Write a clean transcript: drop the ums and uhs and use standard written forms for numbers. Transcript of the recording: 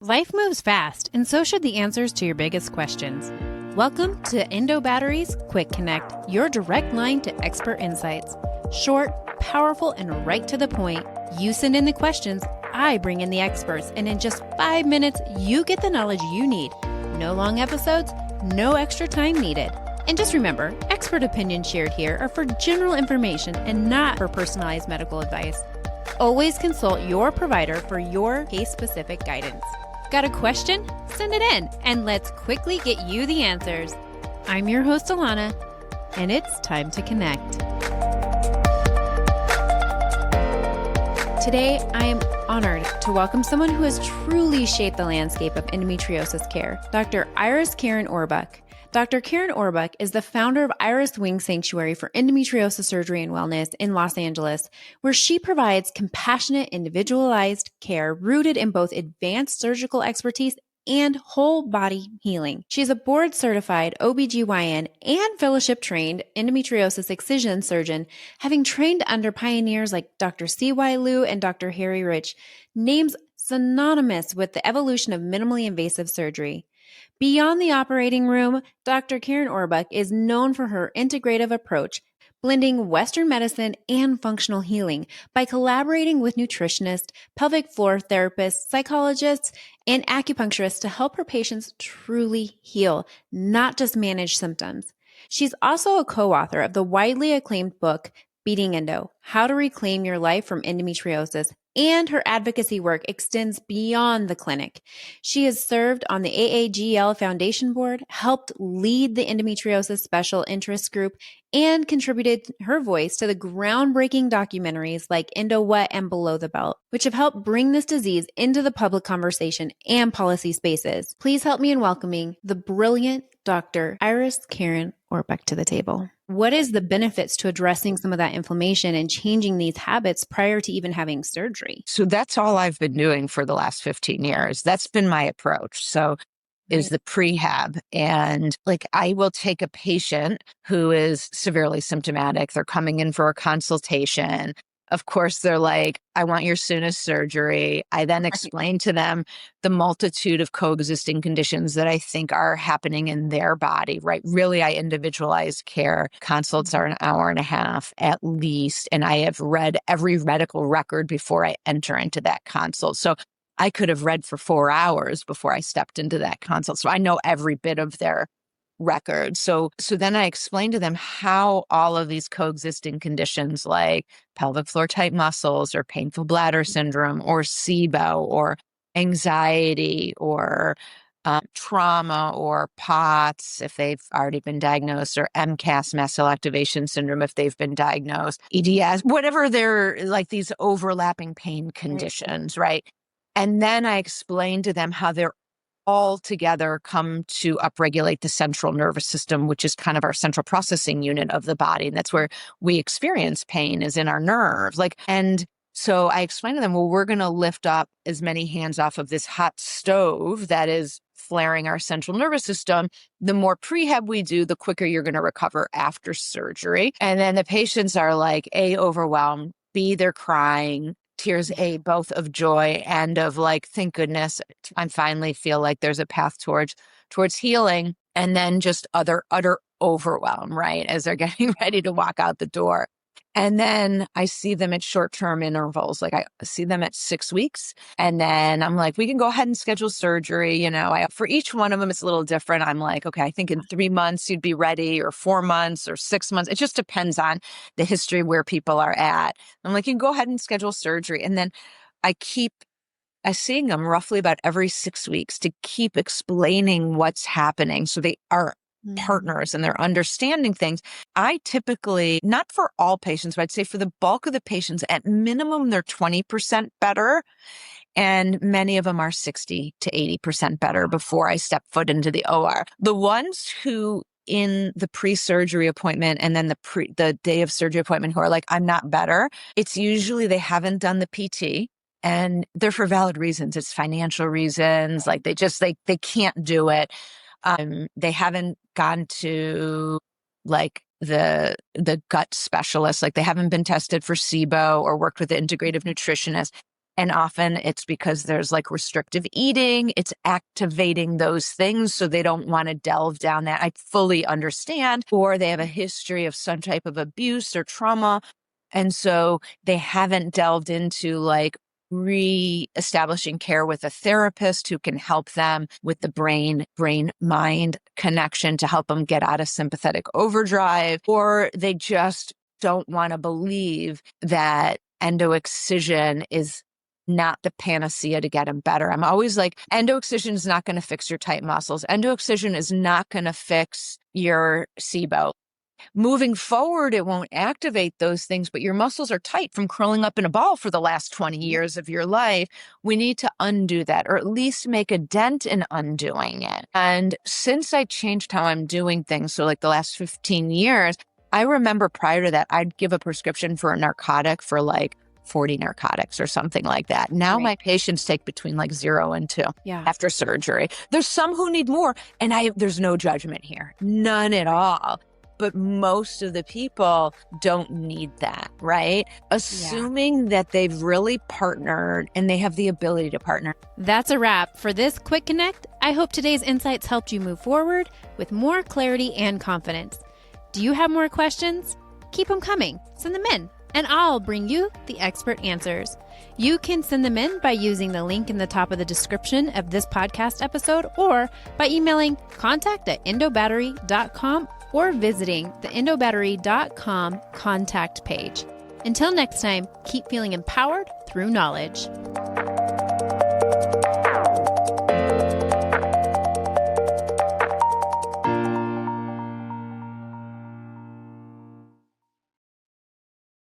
Life moves fast, and so should the answers to your biggest questions. Welcome to Endo Batteries Quick Connect, your direct line to expert insights. Short, powerful, and right to the point. You send in the questions, I bring in the experts, and in just 5 minutes, you get the knowledge you need. No long episodes, no extra time needed. And just remember, expert opinions shared here are for general information and not for personalized medical advice. Always consult your provider for your case-specific guidance. Got a question? Send it in, and let's quickly get you the answers. I'm your host, Alana, and it's time to connect. Today, I am honored to welcome someone who has truly shaped the landscape of endometriosis care, Dr. Kerin Orbuch. Dr. Kerin Orbuch is the founder of Iris Wing Sanctuary for Endometriosis Surgery and Wellness in Los Angeles, where she provides compassionate, individualized care rooted in both advanced surgical expertise and whole body healing. She is a board-certified OBGYN and fellowship-trained endometriosis excision surgeon, having trained under pioneers like Dr. C.Y. Liu and Dr. Harry Rich, names synonymous with the evolution of minimally invasive surgery. Beyond the operating room, Dr. Kerin Orbuch is known for her integrative approach, blending Western medicine and functional healing by collaborating with nutritionists, pelvic floor therapists, psychologists, and acupuncturists to help her patients truly heal, not just manage symptoms. She's also a co-author of the widely acclaimed book, Beating Endo: How to Reclaim Your Life from Endometriosis, and her advocacy work extends beyond the clinic. She has served on the AAGL Foundation Board, helped lead the endometriosis special interest group, and contributed her voice to the groundbreaking documentaries like Endo What and Below the Belt, which have helped bring this disease into the public conversation and policy spaces. Please help me in welcoming the brilliant Dr. Kerin Orbuch to the table. What is the benefits to addressing some of that inflammation and changing these habits prior to even having surgery? So that's all I've been doing for the last 15 years. That's been my approach. So is the prehab. And I will take a patient who is severely symptomatic. They're coming in for a consultation. Of course, they're like, I want your soonest surgery. I then explain to them the multitude of coexisting conditions that I think are happening in their body, right? Really, I individualize care. Consults are an hour and a half at least. And I have read every medical record before I enter into that consult. So I could have read for 4 hours before I stepped into that consult. So I know every bit of their record. So then I explained to them how all of these coexisting conditions like pelvic floor tight muscles or painful bladder syndrome or SIBO or anxiety or trauma or POTS if they've already been diagnosed, or MCAS, mast cell activation syndrome if they've been diagnosed, EDS, whatever they're these overlapping pain conditions, right? And then I explained to them how they're all together come to upregulate the central nervous system, which is kind of our central processing unit of the body. And that's where we experience pain, is in our nerves. And so I explained to them, well, we're going to lift up as many hands off of this hot stove that is flaring our central nervous system. The more prehab we do, the quicker you're going to recover after surgery. And then the patients are A, overwhelmed, B, they're crying. Tears, A, both of joy and of thank goodness, I finally feel like there's a path towards healing. And then just utter overwhelm, right? As they're getting ready to walk out the door. And then I see them at short-term intervals. I see them at 6 weeks. And then I'm like, we can go ahead and schedule surgery. For each one of them, it's a little different. I'm like, okay, I think in 3 months you'd be ready, or 4 months or 6 months. It just depends on the history where people are at. I'm like, you can go ahead and schedule surgery. And then I seeing them roughly about every 6 weeks to keep explaining what's happening. So they are partners and they're understanding things. I typically, not for all patients, but I'd say for the bulk of the patients, at minimum, they're 20% better. And many of them are 60 to 80% better before I step foot into the OR. The ones who in the pre-surgery appointment and then the day of surgery appointment who are like, I'm not better, it's usually they haven't done the PT. And they're for valid reasons. It's financial reasons. They can't do it. They haven't gone to the gut specialist. They haven't been tested for SIBO or worked with the integrative nutritionist. And often it's because there's like restrictive eating. It's activating those things. So they don't want to delve down that. I fully understand. Or they have a history of some type of abuse or trauma. And so they haven't delved into like re-establishing care with a therapist who can help them with the brain-mind connection to help them get out of sympathetic overdrive, or they just don't want to believe that endo excision is not the panacea to get them better. I'm always like, endo excision is not going to fix your tight muscles. Endo excision is not going to fix your SIBO. Moving forward, it won't activate those things, but your muscles are tight from curling up in a ball for the last 20 years of your life. We need to undo that, or at least make a dent in undoing it. And since I changed how I'm doing things, so like the last 15 years, I remember prior to that, I'd give a prescription for a narcotic for like 40 narcotics or something like that. Now my patients take between like 0 and 2 after surgery. There's some who need more, and there's no judgment here, none at all. But most of the people don't need that, right? Assuming that they've really partnered and they have the ability to partner. That's a wrap for this Quick Connect. I hope today's insights helped you move forward with more clarity and confidence. Do you have more questions? Keep them coming. Send them in, and I'll bring you the expert answers. You can send them in by using the link in the top of the description of this podcast episode, or by emailing contact@endobattery.com or visiting the endobattery.com contact page. Until next time, keep feeling empowered through knowledge.